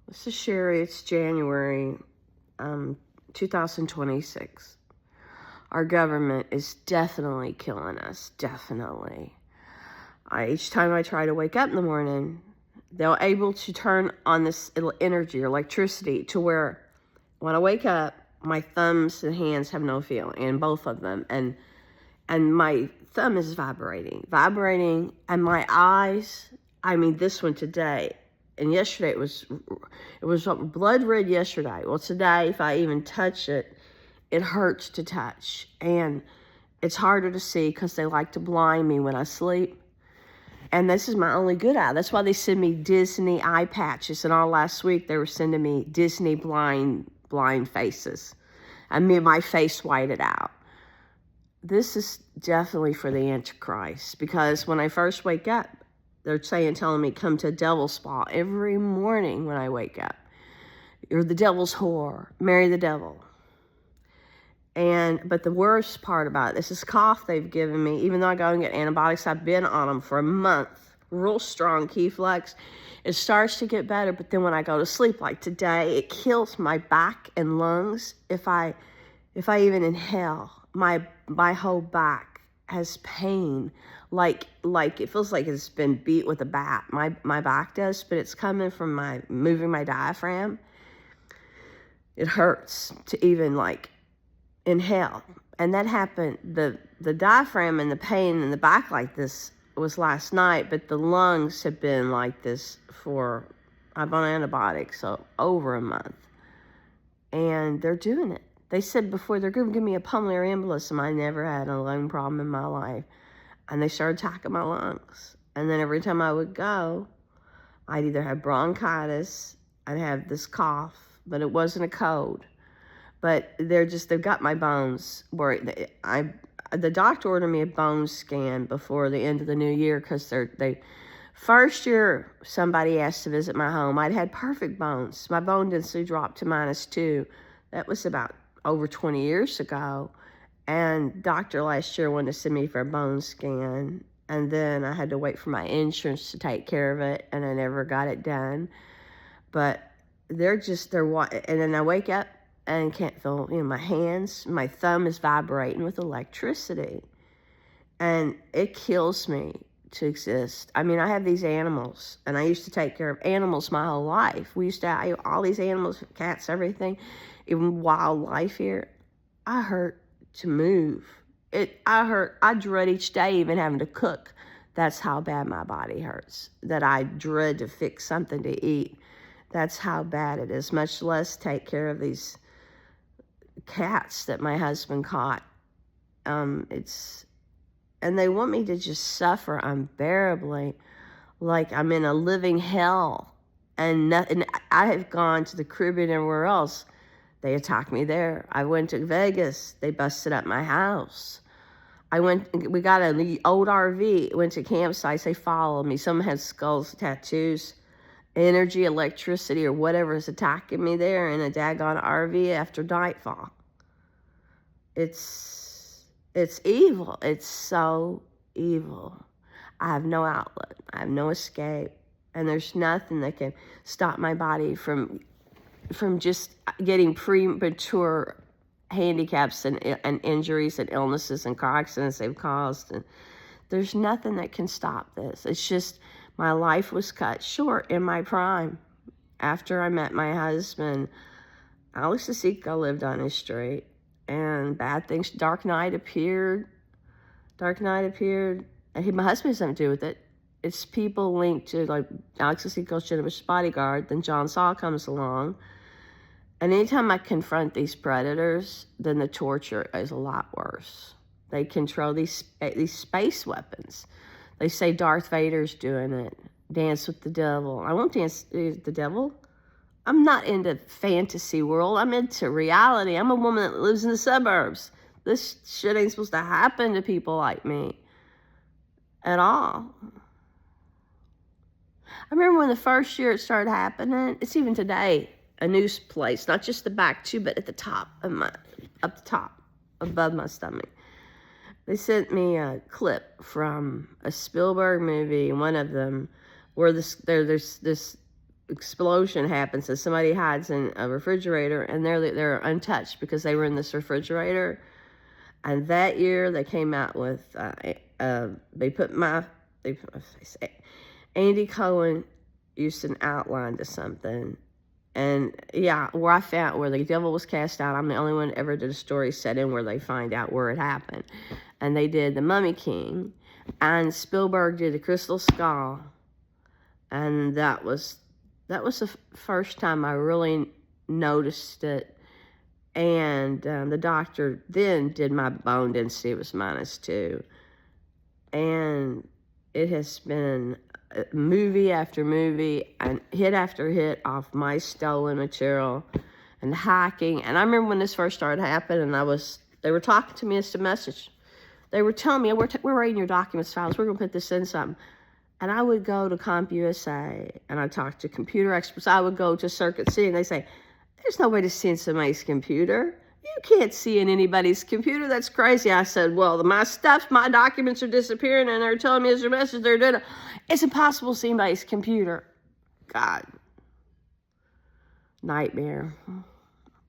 This is Sherry. It's January 2026. Our government is definitely killing us. Definitely. Each time I try to wake up in the morning, they're able to turn on this energy or electricity to where when I wake up, my thumbs and hands have no feeling, and both of them. And my thumb is vibrating, and my eyes, I mean, this one today, and yesterday it was blood red yesterday. Well, today, if I even touch it, it hurts to touch. And it's harder to see because they like to blind me when I sleep. And this is my only good eye. That's why they send me Disney eye patches. And all last week, they were sending me Disney blind faces. I mean, my face whited out. This is definitely for the Antichrist, because when I first wake up, they're telling me, come to a devil's spa every morning when I wake up. You're the devil's whore. Marry the devil. But the worst part about it, this cough they've given me, even though I go and get antibiotics, I've been on them for a month, real strong Keflex. It starts to get better, but then when I go to sleep, like today, it kills my back and lungs. If I even inhale, my whole back has pain, like it feels like it's been beat with a bat. My back does, but it's coming from moving my diaphragm. It hurts to even inhale. And that happened, the diaphragm and the pain in the back like this was last night, but the lungs have been like this I'm on antibiotics, so over a month. And they're doing it. They said before they're going to give me a pulmonary embolism. I never had a lung problem in my life. And they started attacking my lungs. And then every time I would go, I'd either have bronchitis, I'd have this cough, but it wasn't a cold. But they've got my bones where the doctor ordered me a bone scan before the end of the new year, because first year somebody asked to visit my home. I'd had perfect bones. My bone density dropped to -2. That was about over 20 years ago. And doctor last year wanted to send me for a bone scan. And then I had to wait for my insurance to take care of it, and I never got it done. But and then I wake up and can't feel, my hands, my thumb is vibrating with electricity. And it kills me to exist. I mean, I have these animals, and I used to take care of animals my whole life. We used to have all these animals, cats, everything, even wildlife here. I hurt to move. I dread each day even having to cook. That's how bad my body hurts, that I dread to fix something to eat. That's how bad it is, much less take care of these cats that my husband caught. And they want me to just suffer unbearably, like I'm in a living hell. And I have gone to the Caribbean and everywhere else. They attacked me there. I went to Vegas. They busted up my house. We got an old RV, went to campsites. They followed me. Some had skulls, tattoos, energy, electricity, or whatever is attacking me there in a daggone RV after nightfall. It's evil. It's so evil. I have no outlet. I have no escape. And there's nothing that can stop my body from just getting premature handicaps and injuries and illnesses and car accidents they've caused. And there's nothing that can stop this. It's just my life was cut short in my prime. After I met my husband, Alex Asico lived on his street, and bad things, dark night appeared. And my husband has nothing to do with it. It's people linked to Alex Asico's generous bodyguard. Then John Saul comes along. And anytime I confront these predators, then the torture is a lot worse. They control these space weapons. They say Darth Vader's doing it. Dance with the devil. I won't dance with the devil. I'm not into fantasy world. I'm into reality. I'm a woman that lives in the suburbs. This shit ain't supposed to happen to people like me at all. I remember when the first year it started happening. It's even today. A news place, not just the back too, but at the top of up the top, above my stomach. They sent me a clip from a Spielberg movie, one of them, where there's this explosion happens and somebody hides in a refrigerator, and they're untouched because they were in this refrigerator. And that year they came out with they put my face. Andy Cohen used an outline to something. And yeah, where the devil was cast out, I'm the only one ever did a story set in where they find out where it happened. And they did The Mummy King, and Spielberg did The Crystal Skull. And that was the first time I really noticed it. And the doctor then did my bone density. It was -2. And it has been movie after movie and hit after hit off my stolen material and hacking. And I remember when this first started happening, and they were talking to me as a message. They were telling me, we're reading your documents files. We're going to put this in something. And I would go to CompUSA and I talked to computer experts. I would go to Circuit City and they say, there's no way to see in somebody's computer. You can't see in anybody's computer. That's crazy. I said, well, my documents are disappearing and they're telling me it's a message. They're doing it. It's impossible to see anybody's computer. God. Nightmare.